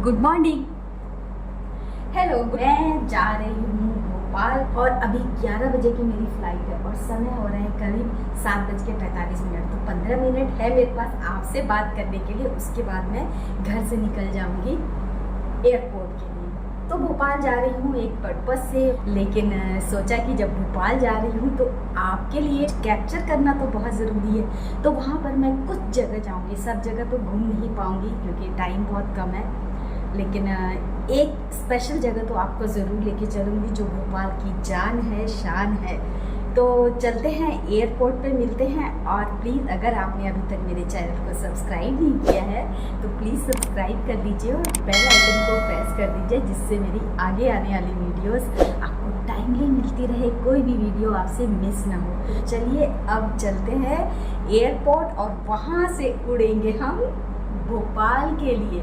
Good morning. Hello, मैं जा रही हूँ भोपाल और अभी 11 बजे की मेरी फ्लाइट है और समय हो रहा है करीब 7:45। तो 15 मिनट है मेरे पास आपसे बात करने के लिए। उसके बाद मैं घर से निकल जाऊँगी एयरपोर्ट के लिए। तो भोपाल जा रही हूँ एक पर्पस से, लेकिन सोचा कि जब भोपाल जा रही हूँ तो आपके लिए कैप्चर करना तो बहुत ज़रूरी है। तो वहाँ पर मैं कुछ जगह जाऊँगी, सब जगह तो घूम नहीं पाऊँगी क्योंकि टाइम बहुत कम है, लेकिन एक स्पेशल जगह तो आपको ज़रूर लेके चलूँगी जो भोपाल की जान है, शान है। तो चलते हैं, एयरपोर्ट पे मिलते हैं। और प्लीज़ अगर आपने अभी तक मेरे चैनल को सब्सक्राइब नहीं किया है तो प्लीज़ सब्सक्राइब कर दीजिए और बेल आइकन को प्रेस कर दीजिए, जिससे मेरी आगे आने वाली वीडियोस आपको टाइमली मिलती रहे, कोई भी वीडियो आपसे मिस ना हो। चलिए अब चलते हैं एयरपोर्ट और वहाँ से उड़ेंगे हम भोपाल के लिए।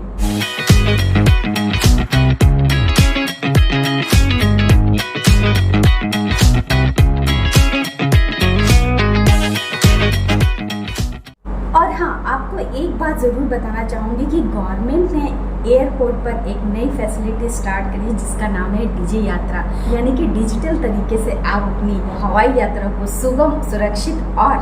और हाँ, आपको एक बात ज़रूर बताना चाहूँगी कि गवर्नमेंट ने एयरपोर्ट पर एक नई फैसिलिटी स्टार्ट करी जिसका नाम है डीजी यात्रा, यानी कि डिजिटल तरीके से आप अपनी हवाई यात्रा को सुगम, सुरक्षित और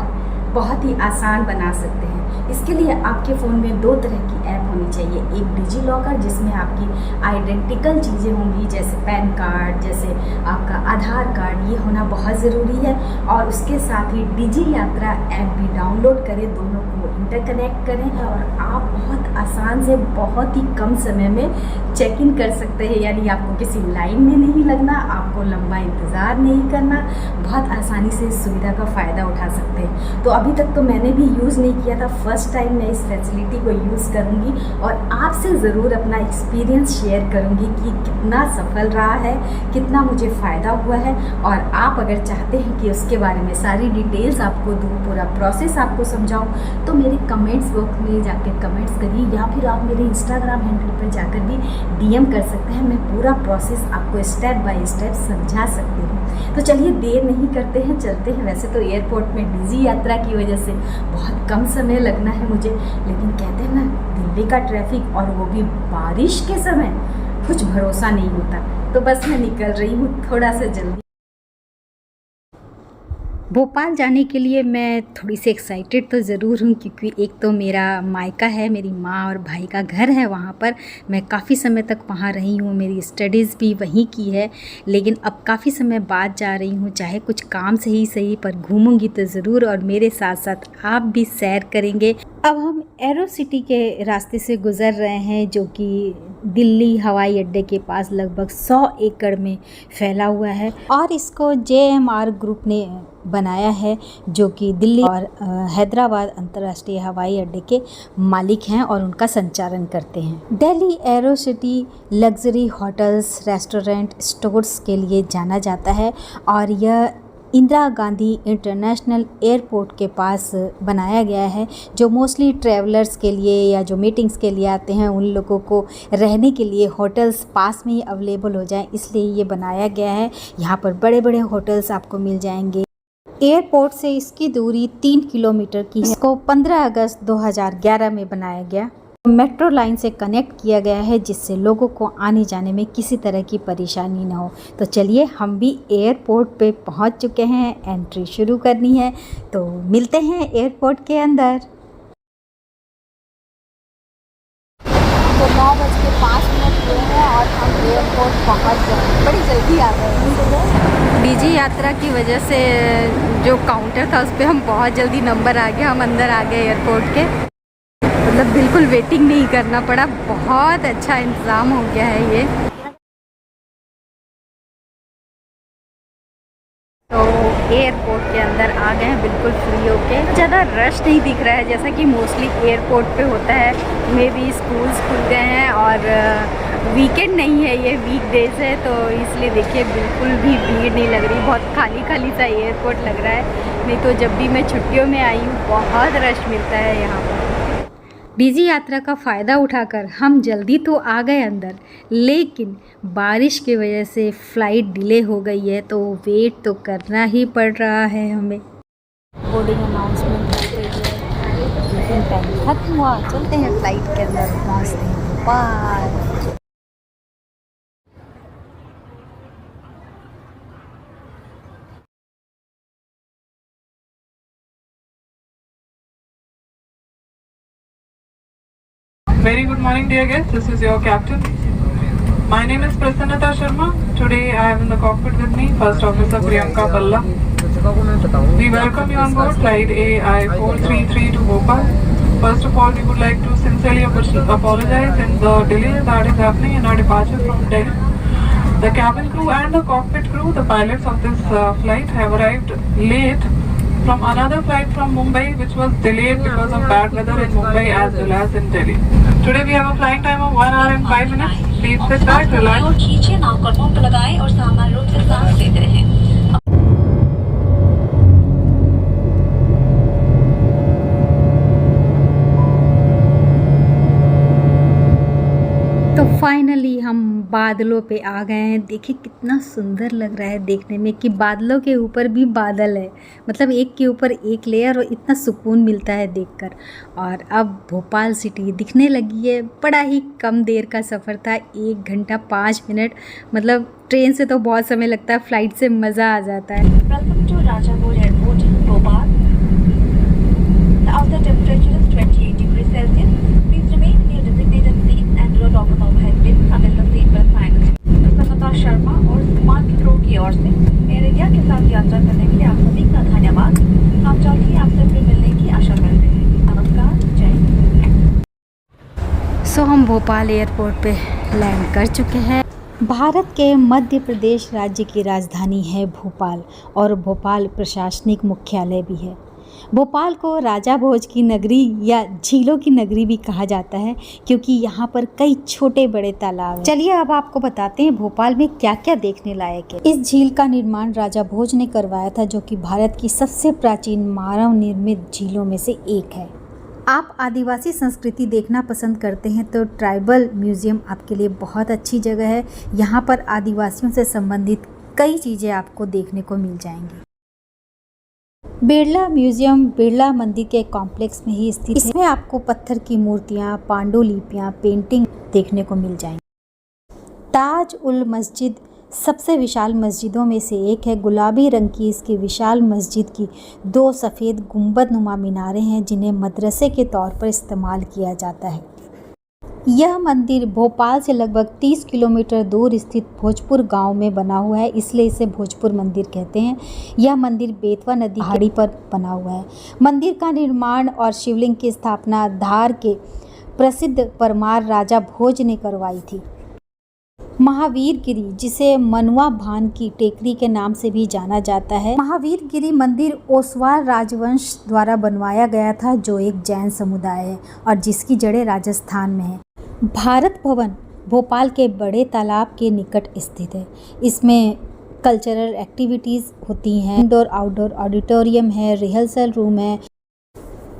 बहुत ही आसान बना सकते हैं। इसके लिए आपके फ़ोन में 2 तरह की ऐप होनी चाहिए। एक डिजी लॉकर जिसमें आपकी आइडेंटिकल चीज़ें होंगी, जैसे पैन कार्ड, जैसे आपका आधार कार्ड, ये होना बहुत ज़रूरी है। और उसके साथ ही डिजी यात्रा ऐप भी डाउनलोड करें, दोनों को इंटरकनेक्ट करें और आप बहुत आसान से बहुत ही कम समय में चेक इन कर सकते हैं। यानी आपको किसी लाइन में नहीं लगना, आपको लंबा इंतज़ार नहीं करना, बहुत आसानी से इस सुविधा का फ़ायदा उठा सकते हैं। तो अभी तक तो मैंने भी यूज़ नहीं किया था, फर्स्ट टाइम मैं इस फैसिलिटी को यूज़ करूँगी और आपसे ज़रूर अपना एक्सपीरियंस शेयर करूँगी कि कितना सफल रहा है, कितना मुझे फ़ायदा हुआ है। और आप अगर चाहते हैं कि उसके बारे में सारी डिटेल्स आपको दूँ, पूरा प्रोसेस आपको समझाऊँ, तो मेरे कमेंट्स बॉक्स में जाकर कमेंट्स करिए, या फिर आप मेरे इंस्टाग्राम हैंडल पर जाकर भी DM कर सकते हैं। मैं पूरा प्रोसेस आपको स्टेप बाय स्टेप समझा सकती हूँ। तो चलिए देर नहीं करते हैं, चलते हैं। वैसे तो एयरपोर्ट में डिजी यात्रा की वजह से बहुत कम समय लगना है मुझे, लेकिन कहते हैं ना, दिल्ली का ट्रैफिक और वो भी बारिश के समय, कुछ भरोसा नहीं होता। तो बस मैं निकल रही हूँ थोड़ा सा जल्दी। भोपाल जाने के लिए मैं थोड़ी सी एक्साइटेड तो ज़रूर हूँ, क्योंकि एक तो मेरा मायका है, मेरी माँ और भाई का घर है वहाँ पर। मैं काफ़ी समय तक वहाँ रही हूँ, मेरी स्टडीज़ भी वहीं की है, लेकिन अब काफ़ी समय बाद जा रही हूँ। चाहे कुछ काम से ही सही, पर घूमूंगी तो ज़रूर, और मेरे साथ साथ आप भी सैर करेंगे। अब हम एरो सिटी के रास्ते से गुज़र रहे हैं, जो कि दिल्ली हवाई अड्डे के पास लगभग 100 एकड़ में फैला हुआ है, और इसको JMR ग्रुप ने बनाया है, जो कि दिल्ली और हैदराबाद अंतर्राष्ट्रीय हवाई अड्डे के मालिक हैं और उनका संचालन करते हैं। Delhi arrow city luxury hotels, restaurant, stores के लिए जाना जाता है, और यह इंदिरा गांधी इंटरनेशनल एयरपोर्ट के पास बनाया गया है, जो मोस्टली ट्रैवलर्स के लिए या जो मीटिंग्स के लिए आते हैं उन लोगों को रहने के लिए होटल्स पास में ही अवेलेबल हो जाएं, इसलिए ये बनाया गया है। यहाँ पर बड़े बड़े होटल्स आपको मिल जाएंगे। एयरपोर्ट से इसकी दूरी 3 किलोमीटर की है। इसको 15 अगस्त 2011 में बनाया गया। मेट्रो लाइन से कनेक्ट किया गया है, जिससे लोगों को आने जाने में किसी तरह की परेशानी ना हो। तो चलिए, हम भी एयरपोर्ट पे पहुंच चुके हैं, एंट्री शुरू करनी है, तो मिलते हैं एयरपोर्ट के अंदर। तो 9:05 हुए हैं और हम एयरपोर्ट पहुंच गए, बड़ी जल्दी आ गए हैं। डीजी यात्रा की वजह से जो काउंटर था उस पर हम बहुत जल्दी नंबर आ गया, हम अंदर आ गए एयरपोर्ट के। मतलब बिल्कुल वेटिंग नहीं करना पड़ा, बहुत अच्छा इंतज़ाम हो गया है ये। तो एयरपोर्ट के अंदर आ गए हैं बिल्कुल फ्री होके। ज़्यादा रश नहीं दिख रहा है, जैसा कि मोस्टली एयरपोर्ट पे होता है। मे भी स्कूल्स खुल गए हैं और वीकेंड नहीं है, ये वीकडेज है, तो इसलिए देखिए बिल्कुल भी भीड़ नहीं लग रही। बहुत खाली खाली सा एयरपोर्ट लग रहा है, नहीं तो जब भी मैं छुट्टियों में आई हूँ बहुत रश मिलता है यहाँ पर। डीजी यात्रा का फ़ायदा उठाकर हम जल्दी तो आ गए अंदर, लेकिन बारिश की वजह से फ़्लाइट डिले हो गई है, तो वेट तो करना ही पड़ रहा है हमें। बोर्डिंग अनाउंसमेंट हो गई है, लेकिन टाइम खत्म हुआ। चलते हैं फ़्लाइट के अंदर, पहुँचते हैं Bhopal. Very good morning, dear guests. This is your captain. My name is Prasannata Sharma. Today I have in the cockpit with me First Officer Priyanka Balla. We welcome you on board flight AI 433 to Bhopal. First of all, we would like to sincerely apologize in the delay that is happening in our departure from Delhi. The cabin crew and the cockpit crew, the pilots of this flight, have arrived late from another flight from Mumbai, which was delayed because of bad weather in Mumbai as well as in Delhi. Today we have a flying time of 1 hour and 5 minutes. Please sit back, relax. और खींचे, नाव को pump लगाएं और सामान्य रूप से सांस लेते रहें। तो फाइनली हम बादलों पे आ गए हैं। देखिए कितना सुंदर लग रहा है देखने में कि बादलों के ऊपर भी बादल है, मतलब एक के ऊपर एक लेयर, और इतना सुकून मिलता है देखकर। और अब भोपाल सिटी दिखने लगी है। बड़ा ही कम देर का सफ़र था, 1 घंटा 5 मिनट। मतलब ट्रेन से तो बहुत समय लगता है, फ्लाइट से मज़ा आ जाता है। Welcome to Raja Bhoj airport Bhopal. The outside temperature is 28 degrees Celsius. Please remain in your designated seats and do not open overhead bins until the seatbelt sign. प्रसन्नता शर्मा और मानक क्रू की ओर से एयर इंडिया के साथ यात्रा करने के लिए आप सभी का धन्यवाद। हम जल्द ही आपसे फिर मिलने की आशा करते हैं। नमस्कार, जय हिंद। सो हम भोपाल एयरपोर्ट पे लैंड कर चुके हैं। भारत के मध्य प्रदेश राज्य की राजधानी है भोपाल, और भोपाल प्रशासनिक मुख्यालय भी है। भोपाल को राजा भोज की नगरी या झीलों की नगरी भी कहा जाता है, क्योंकि यहाँ पर कई छोटे बड़े तालाब हैं। चलिए अब आपको बताते हैं भोपाल में क्या क्या देखने लायक है। इस झील का निर्माण राजा भोज ने करवाया था, जो कि भारत की सबसे प्राचीन मानव निर्मित झीलों में से एक है। आप आदिवासी संस्कृति देखना पसंद करते हैं तो ट्राइबल म्यूज़ियम आपके लिए बहुत अच्छी जगह है। यहाँ पर आदिवासियों से संबंधित कई चीज़ें आपको देखने को मिल जाएंगी। बिरला म्यूजियम बिरला मंदिर के कॉम्प्लेक्स में ही स्थित है। इसमें आपको पत्थर की मूर्तियाँ, पांडुलिपियाँ, पेंटिंग देखने को मिल जाएंगी। ताज उल मस्जिद सबसे विशाल मस्जिदों में से एक है। गुलाबी रंग की इसकी विशाल मस्जिद की 2 सफ़ेद गुंबदनुमा मीनारें हैं, जिन्हें मदरसे के तौर पर इस्तेमाल किया जाता है। यह मंदिर भोपाल से लगभग 30 किलोमीटर दूर स्थित भोजपुर गांव में बना हुआ है, इसलिए इसे भोजपुर मंदिर कहते हैं। यह मंदिर बेतवा नदी पहाड़ी पर बना हुआ है। मंदिर का निर्माण और शिवलिंग की स्थापना धार के प्रसिद्ध परमार राजा भोज ने करवाई थी। महावीर गिरी, जिसे मनुआ भान की टेकरी के नाम से भी जाना जाता है, महावीर गिरी मंदिर ओसवाल राजवंश द्वारा बनवाया गया था, जो एक जैन समुदाय है और जिसकी जड़ें राजस्थान में है। भारत भवन भोपाल के बड़े तालाब के निकट स्थित है। इसमें कल्चरल एक्टिविटीज़ होती हैं, इंडोर आउटडोर ऑडिटोरियम है, रिहर्सल रूम है।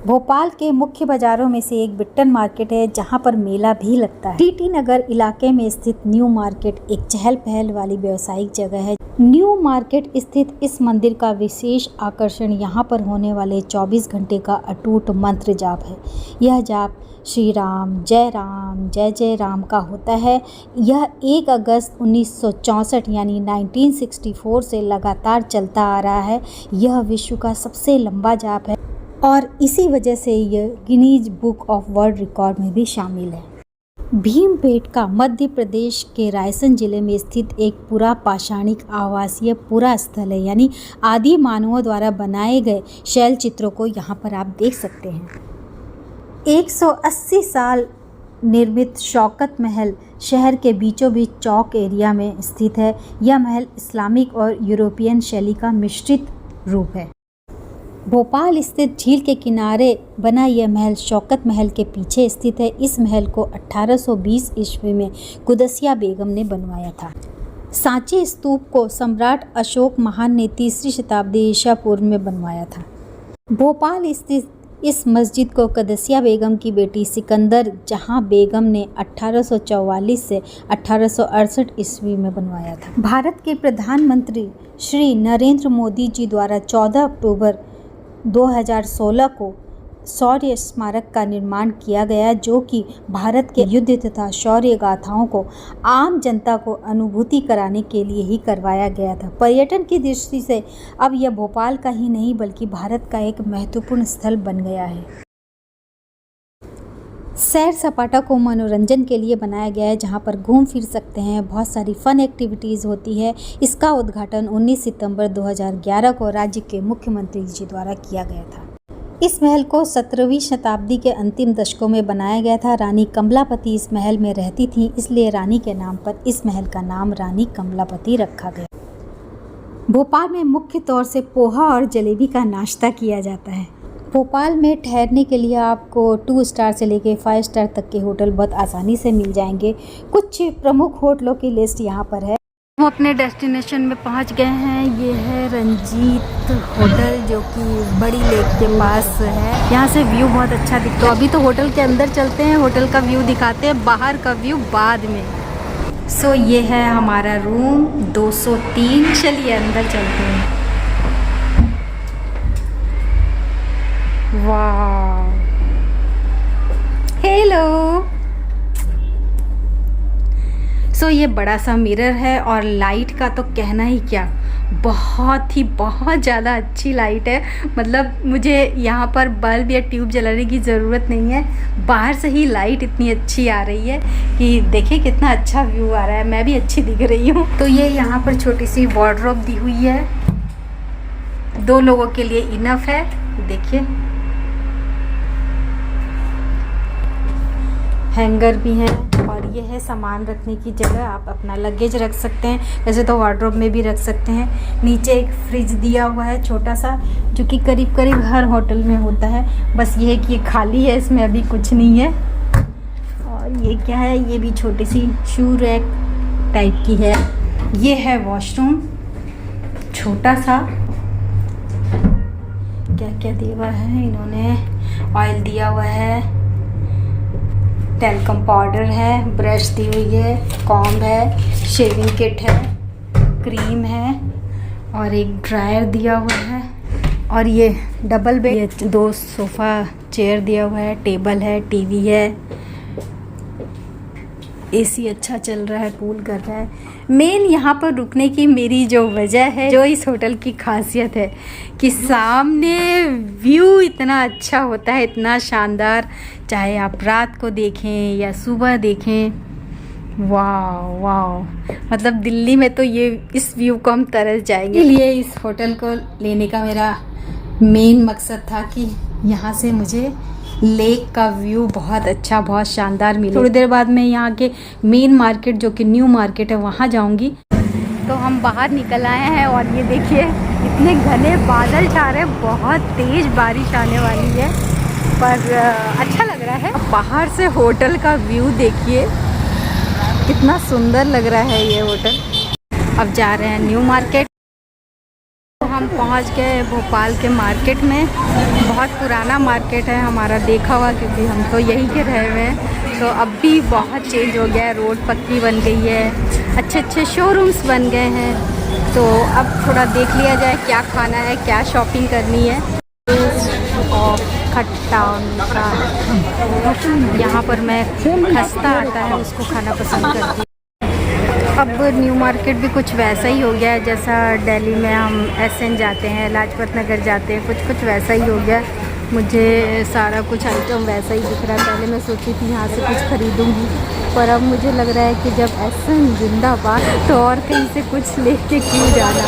भोपाल के मुख्य बाज़ारों में से एक बिट्टन मार्केट है, जहां पर मेला भी लगता है। टीटी नगर इलाके में स्थित न्यू मार्केट एक चहल पहल वाली व्यावसायिक जगह है। न्यू मार्केट स्थित इस मंदिर का विशेष आकर्षण यहाँ पर होने वाले 24 घंटे का अटूट मंत्र जाप है। यह जाप श्री राम जय जय राम का होता है। यह 1 अगस्त 1964 यानी 1964 से लगातार चलता आ रहा है। यह विश्व का सबसे लंबा जाप है और इसी वजह से यह Guinness book of world record में भी शामिल है। भीमबेटका मध्य प्रदेश के रायसेन जिले में स्थित एक पुरा पाषाणिक आवासीय पुरा स्थल है, यानी आदि मानवों द्वारा बनाए गए शैल चित्रों को यहाँ पर आप देख सकते हैं। 180 साल निर्मित शौकत महल शहर के बीचों बीच चौक एरिया में स्थित है। यह महल इस्लामिक और यूरोपियन शैली का मिश्रित रूप है। भोपाल स्थित झील के किनारे बना यह महल शौकत महल के पीछे स्थित है। इस महल को 1820 ईस्वी में कुदसिया बेगम ने बनवाया था। सांची स्तूप को सम्राट अशोक महान ने 3री शताब्दी ईसा पूर्व में बनवाया था। भोपाल स्थित इस मस्जिद को कदसिया बेगम की बेटी सिकंदर जहां बेगम ने 1844 से 1868 ईस्वी में बनवाया था। भारत के प्रधानमंत्री श्री नरेंद्र मोदी जी द्वारा 14 अक्टूबर 2016 को शौर्य स्मारक का निर्माण किया गया, जो कि भारत के युद्ध तथा शौर्य गाथाओं को आम जनता को अनुभूति कराने के लिए ही करवाया गया था। पर्यटन की दृष्टि से अब यह भोपाल का ही नहीं बल्कि भारत का एक महत्वपूर्ण स्थल बन गया है। सैर सपाटा को मनोरंजन के लिए बनाया गया है, जहां पर घूम फिर सकते हैं, बहुत सारी फ़न एक्टिविटीज़ होती है। इसका उद्घाटन 19 सितंबर 2011 को राज्य के मुख्यमंत्री जी द्वारा किया गया था। इस महल को 17वीं शताब्दी के अंतिम दशकों में बनाया गया था। रानी कमलापति इस महल में रहती थीं, इसलिए रानी के नाम पर इस महल का नाम रानी कमलापति रखा गया। भोपाल में मुख्य तौर से पोहा और जलेबी का नाश्ता किया जाता है। भोपाल में ठहरने के लिए आपको 2 स्टार से लेके 5 स्टार तक के होटल बहुत आसानी से मिल जाएंगे। कुछ प्रमुख होटलों की लिस्ट यहाँ पर है। हम अपने डेस्टिनेशन में पहुँच गए हैं। ये है रंजीत होटल, जो कि बड़ी लेक के पास है। यहाँ से व्यू बहुत अच्छा दिखता है। तो अभी तो होटल के अंदर चलते हैं, होटल का व्यू दिखाते हैं, बाहर का व्यू बाद में। सो ये है हमारा रूम 203। चलिए अंदर चलते हैं। वाह, हेलो। सो ये बड़ा सा मिरर है और लाइट का तो कहना ही क्या, बहुत ज़्यादा अच्छी लाइट है। मतलब मुझे यहाँ पर बल्ब या ट्यूब जलाने की ज़रूरत नहीं है, बाहर से ही लाइट इतनी अच्छी आ रही है कि देखिए कितना अच्छा व्यू आ रहा है। मैं भी अच्छी दिख रही हूँ। तो ये यहाँ पर छोटी सी वार्डरोब दी हुई है, 2 लोगों के लिए इनफ है। देखिए हैंगर भी हैं और ये है सामान रखने की जगह। आप अपना लगेज रख सकते हैं, वैसे तो वार्डरोब में भी रख सकते हैं। नीचे एक फ्रिज दिया हुआ है छोटा सा, जो कि करीब हर होटल में होता है। बस ये है कि ये खाली है, इसमें अभी कुछ नहीं है। और ये क्या है, ये भी छोटी सी शू रैक टाइप की है। ये है वॉशरूम छोटा सा। क्या दिया हुआ है इन्होंने, ऑयल दिया हुआ है, टैल्कम पाउडर है, ब्रश दी हुई है, कॉम्ब है, शेविंग किट है, क्रीम है और एक ड्रायर दिया हुआ है। और ये डबल बेड, 2 सोफ़ा चेयर दिया हुआ है, टेबल है, टीवी है, एसी अच्छा चल रहा है, कूल कर रहा है। मेन यहाँ पर रुकने की मेरी जो वजह है, जो इस होटल की खासियत है कि सामने व्यू इतना अच्छा होता है, इतना शानदार, चाहे आप रात को देखें या सुबह देखें। वाह, मतलब दिल्ली में तो ये इस व्यू को हम तरस जाएंगे। इसलिए इस होटल को लेने का मेरा मेन मकसद था कि यहाँ से मुझे लेक का व्यू बहुत अच्छा, बहुत शानदार मिले। थोड़ी देर बाद मैं यहाँ के मेन मार्केट, जो कि न्यू मार्केट है, वहाँ जाऊँगी। तो हम बाहर निकल आए हैं और ये देखिए इतने घने बादल छा रहे हैं, बहुत तेज़ बारिश आने वाली है, पर अच्छा लग रहा है। बाहर से होटल का व्यू देखिए, कितना सुंदर लग रहा है ये होटल। अब जा रहे हैं न्यू मार्केट। हम पहुंच गए भोपाल के मार्केट में। बहुत पुराना मार्केट है हमारा, देखा हुआ, क्योंकि हम तो यहीं के रहे हुए हैं। तो अब भी बहुत चेंज हो गया है, रोड पक्की बन गई है, अच्छे शोरूम्स बन गए हैं। तो अब थोड़ा देख लिया जाए क्या खाना है, क्या शॉपिंग करनी है। और खट्टा का यहाँ पर मैं खस्ता आता है उसको खाना पसंद करती हूँ। अब न्यू मार्केट भी कुछ वैसा ही हो गया है जैसा दिल्ली में हम एसएन जाते हैं, लाजपत नगर जाते हैं, कुछ वैसा ही हो गया। मुझे सारा कुछ आइटम वैसा ही दिख रहा है। पहले मैं सोची थी यहाँ से कुछ ख़रीदूँगी, पर अब मुझे लग रहा है कि जब एसएन जिंदाबाद, तो और कहीं से कुछ लेके क्यों जाना।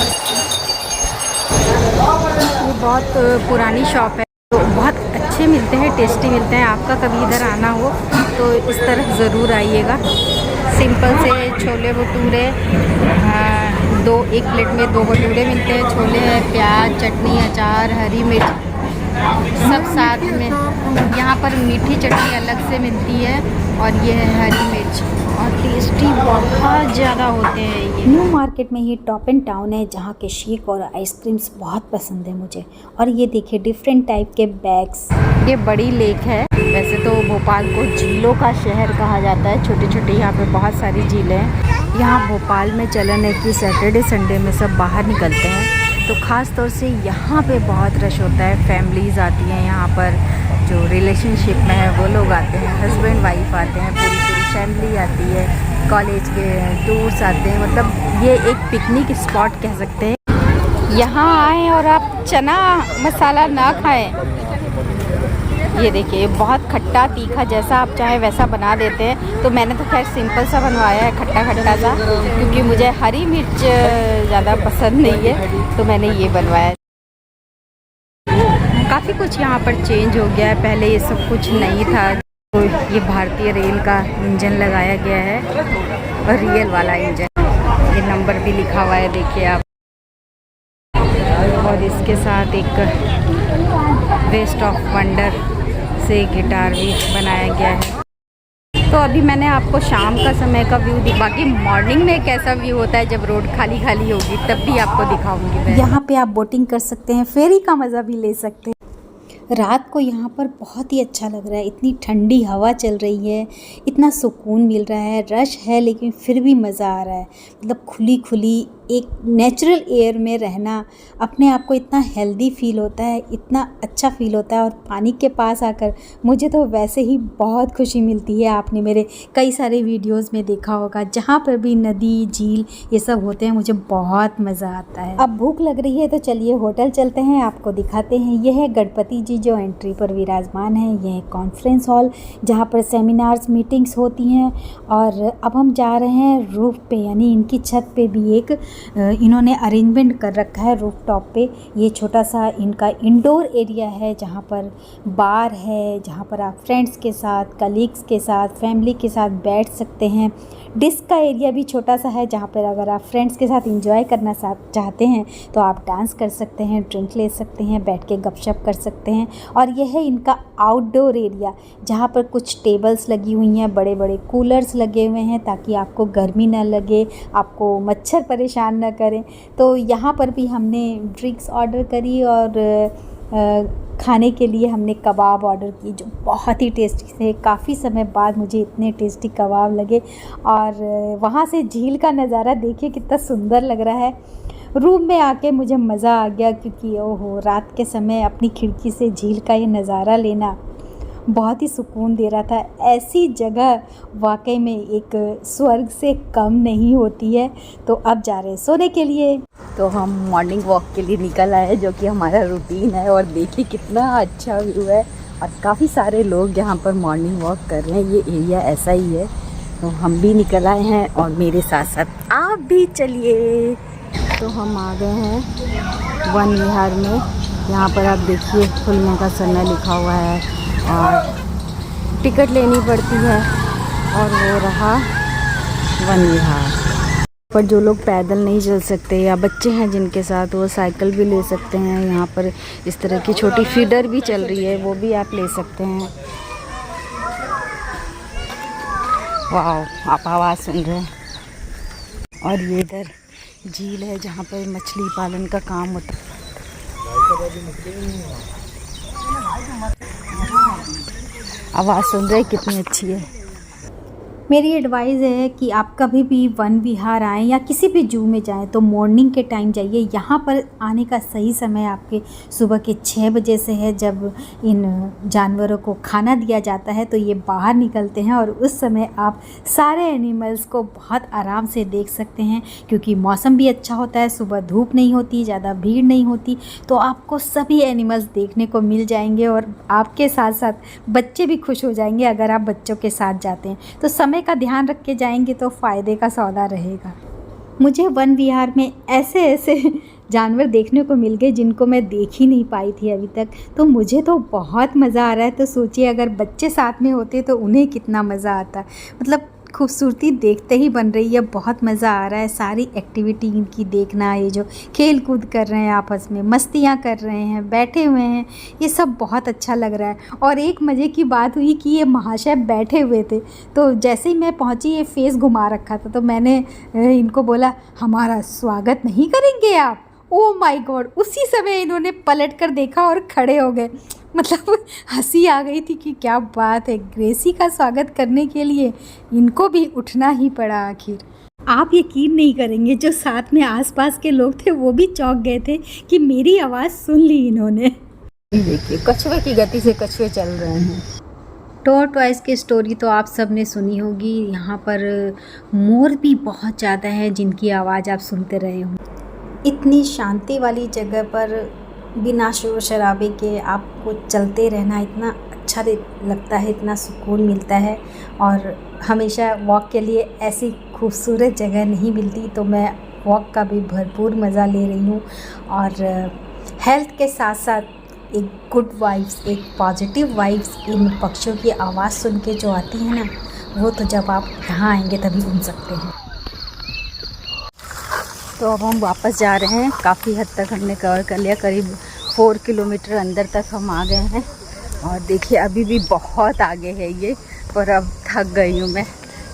ये बहुत पुरानी शॉप है, तो बहुत अच्छे मिलते हैं, टेस्टी मिलते हैं। आपका कभी इधर आना हो तो इस तरफ ज़रूर आइएगा। सिंपल से छोले भटूरे, एक प्लेट में 2 भटूरे मिलते हैं, छोले है, प्याज, चटनी, अचार, हरी मिर्च सब साथ में। यहाँ पर मीठी चटनी अलग से मिलती है और ये है हरी मिर्च, और टेस्टी बहुत ज़्यादा होते हैं ये। न्यू मार्केट में ही टॉप एंड टाउन है, जहाँ के शेक और आइसक्रीम्स बहुत पसंद है मुझे। और ये देखिए डिफरेंट टाइप के बैग्स। ये बड़ी लेक है। वैसे तो भोपाल को झीलों का शहर कहा जाता है, छोटी छोटी यहाँ पे बहुत सारी झीलें हैं। यहाँ भोपाल में चलन है कि सैटरडे संडे में सब बाहर निकलते हैं, तो ख़ास तौर से यहाँ पे बहुत रश होता है। फैमिलीज़ आती हैं यहाँ पर, जो रिलेशनशिप में है वो लोग आते हैं, हस्बैंड वाइफ आते हैं, पूरी फैमिली आती है, कॉलेज के टूर्स आते हैं। मतलब ये एक पिकनिक स्पॉट कह सकते हैं। यहाँ आएँ और आप चना मसाला ना खाएं ये देखिए बहुत खट्टा तीखा, जैसा आप चाहे वैसा बना देते हैं। तो मैंने तो खैर सिंपल सा बनवाया है, खट्टा खट्टा सा, क्योंकि मुझे हरी मिर्च ज़्यादा पसंद नहीं है, तो मैंने ये बनवाया। काफ़ी कुछ यहाँ पर चेंज हो गया है, पहले ये सब कुछ नहीं था। तो ये भारतीय रेल का इंजन लगाया गया है, और रियल वाला इंजन, ये नंबर भी लिखा हुआ है देखिए आप। और इसके साथ एक वेस्ट ऑफ वंडर से गिटार भी बनाया गया है। तो अभी मैंने आपको शाम का समय का व्यू दिखा, बाकी मॉर्निंग में कैसा व्यू होता है जब रोड खाली खाली होगी तब भी आपको दिखाऊंगी मैं। यहाँ पे आप बोटिंग कर सकते हैं, फेरी का मज़ा भी ले सकते हैं। रात को यहाँ पर बहुत ही अच्छा लग रहा है, इतनी ठंडी हवा चल रही है, इतना सुकून मिल रहा है। रश है लेकिन फिर भी मज़ा आ रहा है, मतलब खुली खुली एक नेचुरल एयर में रहना अपने आप को इतना हेल्दी फील होता है, इतना अच्छा फील होता है। और पानी के पास आकर मुझे तो वैसे ही बहुत खुशी मिलती है। आपने मेरे कई सारे वीडियोस में देखा होगा, जहाँ पर भी नदी झील ये सब होते हैं मुझे बहुत मज़ा आता है। अब भूख लग रही है तो चलिए होटल चलते हैं, आपको दिखाते हैं। यह है गणपति जी जो एंट्री पर विराजमान है। यह है कॉन्फ्रेंस हॉल जहाँ पर सेमिनार्स मीटिंग्स होती हैं। और अब हम जा रहे हैं रूफ पे, यानी इनकी छत पे भी एक इन्होंने अरेंजमेंट कर रखा है रूफ टॉप पे। ये छोटा सा इनका इंडोर एरिया है जहाँ पर बार है, जहाँ पर आप फ्रेंड्स के साथ, कलीग्स के साथ, फैमिली के साथ बैठ सकते हैं। डिस्क का एरिया भी छोटा सा है जहाँ पर अगर आप फ्रेंड्स के साथ एंजॉय करना चाहते हैं तो आप डांस कर सकते हैं, ड्रिंक ले सकते हैं, बैठ के गपशप कर सकते हैं। और यह है इनका आउटडोर एरिया जहाँ पर कुछ टेबल्स लगी हुई हैं, बड़े बड़े कूलर्स लगे हुए हैं ताकि आपको गर्मी ना लगे, आपको मच्छर परेशान न करें। तो यहाँ पर भी हमने ड्रिंक्स ऑर्डर करी और खाने के लिए हमने कबाब ऑर्डर की जो बहुत ही टेस्टी थे। काफ़ी समय बाद मुझे इतने टेस्टी कबाब लगे। और वहाँ से झील का नज़ारा देखिए कितना सुंदर लग रहा है। रूम में आके मुझे मज़ा आ गया, क्योंकि ओहो रात के समय अपनी खिड़की से झील का ये नज़ारा लेना बहुत ही सुकून दे रहा था। ऐसी जगह वाकई में एक स्वर्ग से कम नहीं होती है। तो अब जा रहे हैं सोने के लिए। तो हम मॉर्निंग वॉक के लिए निकल आए हैं, जो कि हमारा रूटीन है। और देखिए कितना अच्छा व्यू है, और काफ़ी सारे लोग यहाँ पर मॉर्निंग वॉक कर रहे हैं। ये एरिया ऐसा ही है, तो हम भी निकल आए हैं और मेरे साथ साथ आप भी चलिए। तो हम आ गए हैं वन विहार में। यहाँ पर आप देखिए खुलने का समय लिखा हुआ है और टिकट लेनी पड़ती है। और वो रहा वन विहार। पर जो लोग पैदल नहीं चल सकते या बच्चे हैं जिनके साथ, वो साइकिल भी ले सकते हैं। यहाँ पर इस तरह की छोटी फीडर भी चल रही है, वो भी आप ले सकते हैं। वाह, आप आवाज़ सुन रहे हैं। और ये इधर झील है जहाँ पर मछली पालन का काम होता है। आवाज़ सुन रहे कितनी अच्छी है। मेरी एडवाइस है कि आप कभी भी वन विहार आएँ या किसी भी जू में जाएं तो मॉर्निंग के टाइम जाइए। यहाँ पर आने का सही समय आपके सुबह के 6 बजे से है, जब इन जानवरों को खाना दिया जाता है। तो ये बाहर निकलते हैं और उस समय आप सारे एनिमल्स को बहुत आराम से देख सकते हैं, क्योंकि मौसम भी अच्छा होता है, सुबह धूप नहीं होती, ज़्यादा भीड़ नहीं होती। तो आपको सभी एनिमल्स देखने को मिल जाएंगे और आपके साथ साथ बच्चे भी खुश हो जाएंगे अगर आप बच्चों के साथ जाते हैं। तो समय का ध्यान रख के जाएंगे तो फ़ायदे का सौदा रहेगा। मुझे वन विहार में ऐसे ऐसे जानवर देखने को मिल गए जिनको मैं देख ही नहीं पाई थी अभी तक। तो मुझे तो बहुत मज़ा आ रहा है। तो सोचिए अगर बच्चे साथ में होते तो उन्हें कितना मज़ा आता। मतलब खूबसूरती देखते ही बन रही है, बहुत मज़ा आ रहा है। सारी एक्टिविटी इनकी देखना, ये जो खेल कूद कर रहे हैं, आपस में मस्तियाँ कर रहे हैं, बैठे हुए हैं, ये सब बहुत अच्छा लग रहा है। और एक मज़े की बात हुई कि ये महाशय बैठे हुए थे, तो जैसे ही मैं पहुंची ये फेस घुमा रखा था, तो मैंने इनको बोला हमारा स्वागत नहीं करेंगे आप? ओ माय गॉड, उसी समय इन्होंने पलट कर देखा और खड़े हो गए। मतलब हंसी आ गई थी कि क्या बात है, ग्रेसी का स्वागत करने के लिए इनको भी उठना ही पड़ा आखिर। आप यकीन नहीं करेंगे, जो साथ में आसपास के लोग थे वो भी चौंक गए थे कि मेरी आवाज़ सुन ली इन्होंने। देखिए कछुए की गति से कछुए चल रहे हैं। टॉर्टवाइस की स्टोरी तो आप सब ने सुनी होगी। यहाँ पर मोर भी बहुत ज़्यादा है जिनकी आवाज़ आप सुनते रहे हो। इतनी शांति वाली जगह पर बिना शोर शराबे के आपको चलते रहना इतना अच्छा लगता है, इतना सुकून मिलता है। और हमेशा वॉक के लिए ऐसी खूबसूरत जगह नहीं मिलती, तो मैं वॉक का भी भरपूर मज़ा ले रही हूँ। और हेल्थ के साथ साथ एक गुड वाइब्स, एक पॉजिटिव वाइब्स इन पक्षियों की आवाज़ सुन के जो आती है ना, वो तो जब आप यहाँ आएंगे तभी सुन सकते हैं। तो अब हम वापस जा रहे हैं। काफ़ी हद तक हमने कवर कर लिया, करीब 4 किलोमीटर अंदर तक हम आ गए हैं। और देखिए अभी भी बहुत आगे है ये, पर अब थक गई हूँ मैं,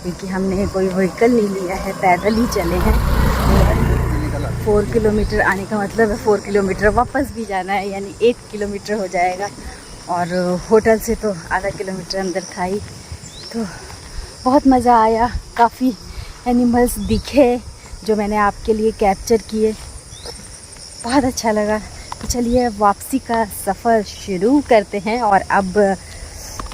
क्योंकि हमने कोई व्हीकल नहीं लिया है, पैदल ही चले हैं। 4 किलोमीटर आने का मतलब है 4 किलोमीटर वापस भी जाना है, यानी 8 किलोमीटर हो जाएगा। और होटल से तो आधा किलोमीटर अंदर था ही। तो बहुत मज़ा आया, काफ़ी एनिमल्स दिखे जो मैंने आपके लिए कैप्चर किए, बहुत अच्छा लगा। तो चलिए अब वापसी का सफ़र शुरू करते हैं। और अब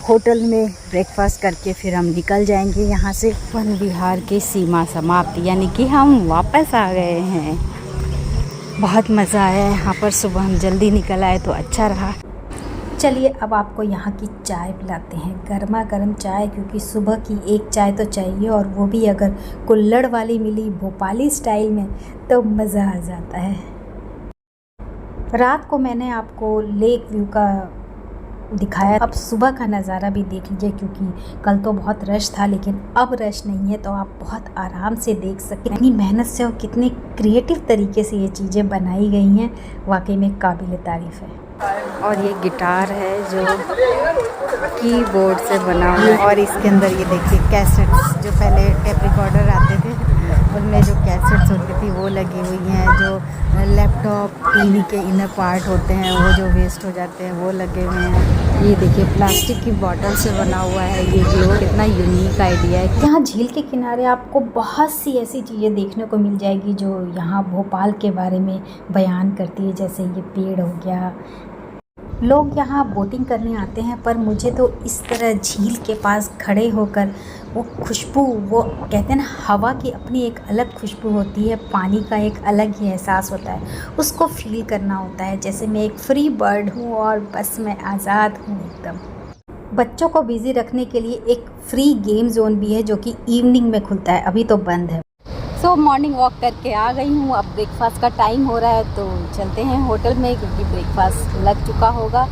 होटल में ब्रेकफास्ट करके फिर हम निकल जाएंगे यहाँ से। वन विहार की सीमा समाप्त, यानी कि हम वापस आ गए हैं। बहुत मज़ा आया यहाँ पर, सुबह हम जल्दी निकल आए तो अच्छा रहा। चलिए अब आपको यहाँ की चाय पिलाते हैं, गर्मा गर्म चाय, क्योंकि सुबह की एक चाय तो चाहिए, और वो भी अगर कुल्हड़ वाली मिली भोपाली स्टाइल में तो मज़ा आ जाता है। रात को मैंने आपको लेक व्यू का दिखाया, अब सुबह का नज़ारा भी देख लीजिए, क्योंकि कल तो बहुत रश था, लेकिन अब रश नहीं है, तो आप बहुत आराम से देख सकते हैं। इतनी मेहनत से और कितने क्रिएटिव तरीके से ये चीज़ें बनाई गई हैं, वाकई में काबिल तारीफ़ है। और ये गिटार है जो कीबोर्ड से बना हुआ है, और इसके अंदर ये देखिए कैसेट्स, जो पहले टेप रिकॉर्डर आते थे उनमें जो कैसेट्स होती थी वो लगी हुई हैं। जो लैपटॉप टीवी के इनर पार्ट होते हैं वो जो वेस्ट हो जाते हैं वो लगे हुए हैं। ये देखिए प्लास्टिक की बॉटल से बना हुआ है ये ग्लो, कितना यूनिक आइडिया है। यहाँ झील के किनारे आपको बहुत सी ऐसी चीज़ें देखने को मिल जाएगी जो यहाँ भोपाल के बारे में बयान करती है, जैसे ये पेड़ हो गया। लोग यहाँ बोटिंग करने आते हैं, पर मुझे तो इस तरह झील के पास खड़े होकर वो खुशबू, वो कहते हैं ना हवा की अपनी एक अलग खुशबू होती है, पानी का एक अलग ही एहसास होता है, उसको फील करना होता है। जैसे मैं एक फ्री बर्ड हूँ और बस मैं आज़ाद हूँ एकदम। बच्चों को बिज़ी रखने के लिए एक फ्री गेम जोन भी है, जो कि इवनिंग में खुलता है, अभी तो बंद है। सो मॉर्निंग वॉक करके आ गई हूँ, अब ब्रेकफास्ट का टाइम हो रहा है, तो चलते हैं होटल में, क्योंकि ब्रेकफास्ट लग चुका होगा।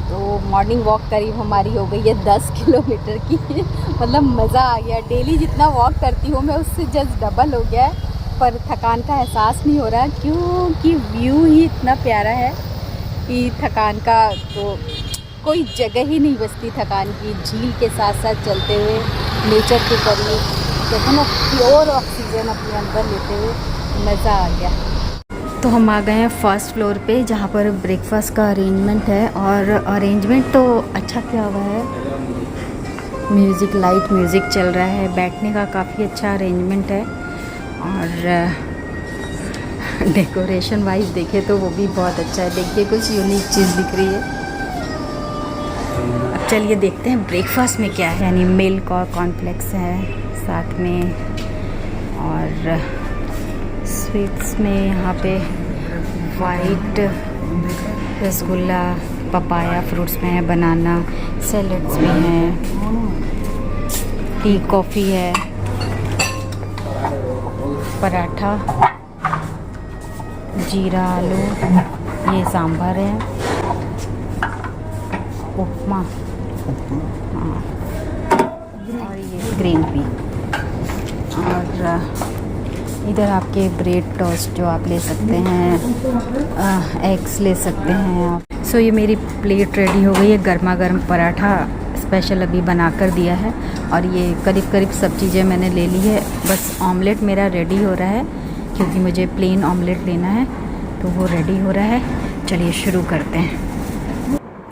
तो मॉर्निंग वॉक करीब हमारी हो गई है 10 किलोमीटर की मतलब मज़ा आ गया। डेली जितना वॉक करती हूँ मैं उससे जस्ट डबल हो गया है, पर थकान का एहसास नहीं हो रहा, क्योंकि व्यू ही इतना प्यारा है कि थकान का तो कोई जगह ही नहीं बचती थकान की। झील के साथ साथ चलते हुए नेचर के करीब, कहते हैं ना प्योर ऑक्सीजन अपने अंदर लेते हुए, मज़ा आ गया। तो हम आ गए हैं फर्स्ट फ्लोर पे, जहाँ पर ब्रेकफास्ट का अरेंजमेंट है। और अरेंजमेंट तो अच्छा किया हुआ है, म्यूज़िक, लाइट म्यूज़िक चल रहा है, बैठने का काफ़ी अच्छा अरेंजमेंट है। और डेकोरेशन वाइज देखे तो वो भी बहुत अच्छा है। देखिए कुछ यूनिक चीज़ दिख रही है। अब चलिए देखते हैं ब्रेकफास्ट में क्या है। यानी मिल्क और कॉर्नफ्लेक्स है साथ में, और स्वीट्स में यहाँ पे वाइट रसगुल्ला, पपाया फ्रूट्स में है, बनाना, सैलड्स में है, टी कॉफ़ी है, पराठा, जीरा आलू, ये सांभर है, उपमा, हाँ, और ये ग्रीन पी। और इधर आपके ब्रेड टोस्ट जो आप ले सकते हैं, एग्स ले सकते हैं आप। सो ये मेरी प्लेट रेडी हो गई है, गर्मा गर्म पराठा स्पेशल अभी बना कर दिया है। और ये करीब करीब सब चीज़ें मैंने ले ली है, बस ऑमलेट मेरा रेडी हो रहा है, क्योंकि मुझे प्लेन ऑमलेट लेना है, तो वो रेडी हो रहा है। चलिए शुरू करते हैं।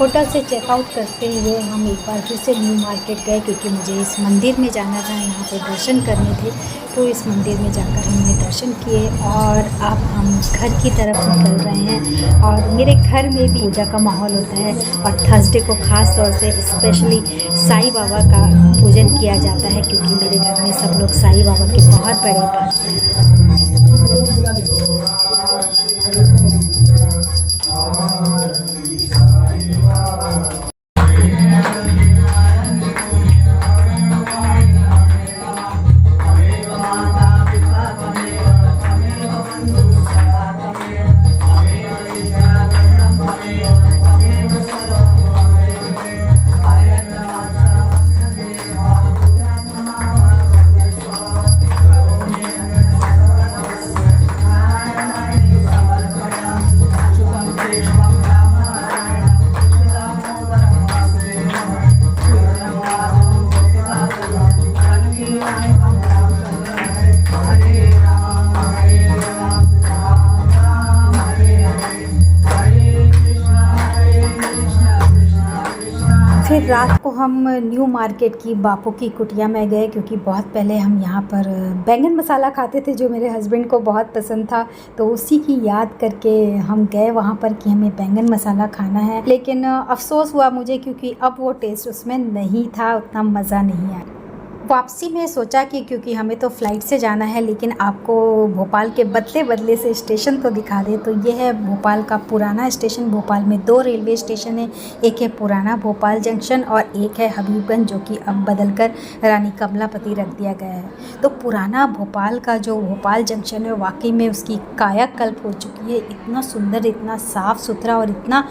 होटल से चेकआउट करते हुए हम एक बार फिर से न्यू मार्केट गए, क्योंकि मुझे इस मंदिर में जाना था, यहाँ पे दर्शन करने थे। तो इस मंदिर में जाकर हमने दर्शन किए, और अब हम घर की तरफ निकल रहे हैं। और मेरे घर में भी पूजा का माहौल होता है, और थर्सडे को ख़ास तौर से स्पेशली साईं बाबा का पूजन किया जाता है, क्योंकि मेरे घर में सब लोग साईं बाबा के बहुत बड़े भक्त हैं। फिर रात को हम न्यू मार्केट की बापू की कुटिया में गए, क्योंकि बहुत पहले हम यहाँ पर बैंगन मसाला खाते थे जो मेरे हस्बैंड को बहुत पसंद था, तो उसी की याद करके हम गए वहाँ पर कि हमें बैंगन मसाला खाना है। लेकिन अफसोस हुआ मुझे, क्योंकि अब वो टेस्ट उसमें नहीं था, उतना मज़ा नहीं आया। वापसी में सोचा कि क्योंकि हमें तो फ़्लाइट से जाना है, लेकिन आपको भोपाल के बदले बदले से स्टेशन तो दिखा दे। तो ये है भोपाल का पुराना स्टेशन। भोपाल में 2 रेलवे स्टेशन है, एक है पुराना भोपाल जंक्शन और एक है हबीबगंज, जो कि अब बदलकर रानी कमलापति रख दिया गया है। तो पुराना भोपाल का जो भोपाल जंक्शन है, वाकई में उसकी कायाकल्प हो चुकी है। इतना सुंदर, इतना साफ़ सुथरा और इतना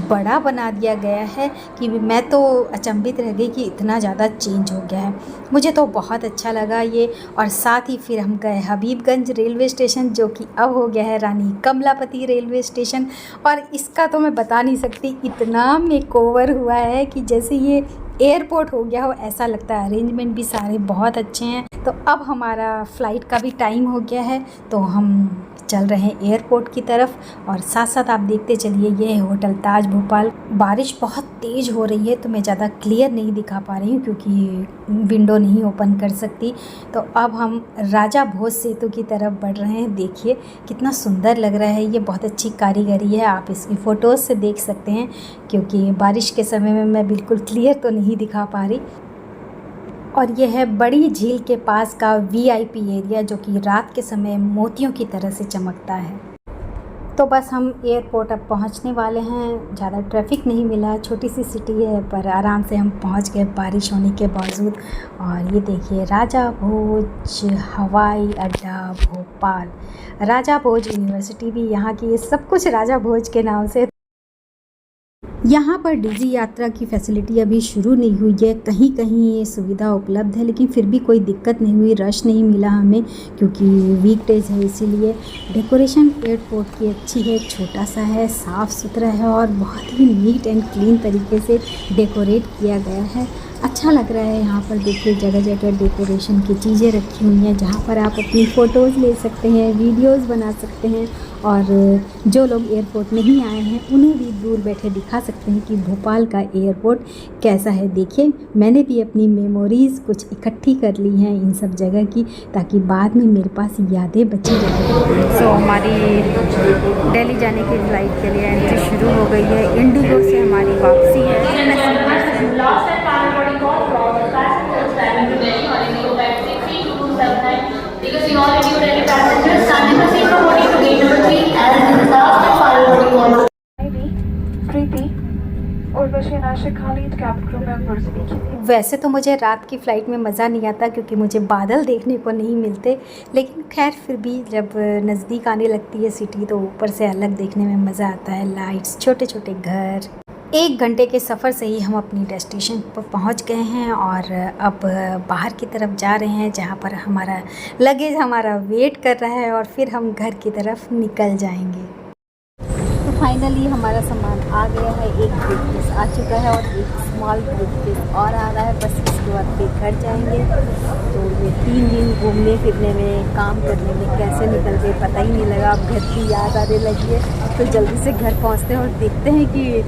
बड़ा बना दिया गया है कि मैं तो अचंभित रह गई कि इतना ज़्यादा चेंज हो गया है। मुझे तो बहुत अच्छा लगा ये। और साथ ही फिर हम गए हबीबगंज रेलवे स्टेशन, जो कि अब हो गया है रानी कमलापति रेलवे स्टेशन। और इसका तो मैं बता नहीं सकती, इतना मेकओवर हुआ है कि जैसे ये एयरपोर्ट हो गया हो ऐसा लगता है। अरेंजमेंट भी सारे बहुत अच्छे हैं। तो अब हमारा फ़्लाइट का भी टाइम हो गया है, तो हम चल रहे हैं एयरपोर्ट की तरफ। और साथ साथ आप देखते चलिए, ये है होटल ताज भोपाल। बारिश बहुत तेज़ हो रही है, तो मैं ज़्यादा क्लियर नहीं दिखा पा रही हूँ क्योंकि विंडो नहीं ओपन कर सकती। तो अब हम राजा भोज सेतु की तरफ बढ़ रहे हैं। देखिए कितना सुंदर लग रहा है, ये बहुत अच्छी कारीगरी है। आप इसकी फ़ोटोज़ से देख सकते हैं, क्योंकि बारिश के समय में मैं बिल्कुल क्लियर तो नहीं दिखा पा रही। और यह है बड़ी झील के पास का VIP एरिया, जो कि रात के समय मोतियों की तरह से चमकता है। तो बस हम एयरपोर्ट अब पहुंचने वाले हैं। ज़्यादा ट्रैफिक नहीं मिला, छोटी सी सिटी है, पर आराम से हम पहुंच गए बारिश होने के बावजूद। और ये देखिए राजा भोज हवाई अड्डा भोपाल, राजा भोज यूनिवर्सिटी भी यहाँ की है। सब कुछ राजा भोज के नाम से। यहाँ पर डीजी यात्रा की फैसिलिटी अभी शुरू नहीं हुई है, कहीं कहीं ये सुविधा उपलब्ध है, लेकिन फिर भी कोई दिक्कत नहीं हुई, रश नहीं मिला हमें, क्योंकि वीकडेज है इसीलिए। डेकोरेशन एयरपोर्ट की अच्छी है, छोटा सा है, साफ़ सुथरा है और बहुत ही नीट एंड क्लीन तरीके से डेकोरेट किया गया है। अच्छा लग रहा है। यहाँ पर देखिए जगह जगह डेकोरेशन की चीज़ें रखी हुई हैं, जहाँ पर आप अपनी फ़ोटोज़ ले सकते हैं, वीडियोज़ बना सकते हैं। और जो लोग एयरपोर्ट नहीं आए हैं उन्हें भी दूर बैठे दिखा सकते हैं कि भोपाल का एयरपोर्ट कैसा है। देखिए मैंने भी अपनी मेमोरीज़ कुछ इकट्ठी कर ली हैं इन सब जगह की, ताकि बाद में मेरे पास यादें बची रहें। सो हमारी दिल्ली जाने की फ़्लाइट के लिए एंट्री शुरू हो गई है। इंडिगो से हमारी वापसी है। Because you already already passengers, standing for seat for boarding to gate number 3 as it is the last and final boarding call. Preeti, Urvashi and Ashik Khalid, cabin crew members speaking. वैसे तो मुझे रात की flight में मज़ा नहीं आता, क्योंकि मुझे बादल देखने को नहीं मिलते, लेकिन खैर फिर भी जब नज़दीक आने लगती है सिटी तो ऊपर से अलग देखने में मज़ा आता है। लाइट्स, छोटे छोटे घर। 1 घंटे के सफ़र से ही हम अपनी डेस्टिनेशन पर पहुंच गए हैं और अब बाहर की तरफ जा रहे हैं, जहां पर हमारा लगेज हमारा वेट कर रहा है और फिर हम घर की तरफ निकल जाएंगे। तो फाइनली हमारा सामान आ गया है। एक ब्रीफकेस आ चुका है और एक स्मॉल ब्रीफकेस और आ रहा है। बस इसके बाद फिर घर जाएंगे। तो ये 3 दिन घूमने फिरने में, काम करने में कैसे निकल गए पता ही नहीं लगा। अब घर की याद आने लगी है, तो जल्दी से घर पहुंचते हैं और देखते हैं कि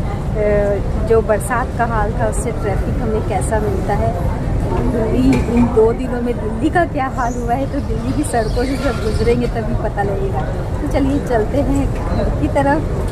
जो बरसात का हाल था उससे ट्रैफिक हमें कैसा मिलता है। इन 2 दिनों में दिल्ली का क्या हाल हुआ है, तो दिल्ली की सड़कों से जब गुजरेंगे तभी पता लगेगा। तो चलिए चलते हैं घर की तरफ।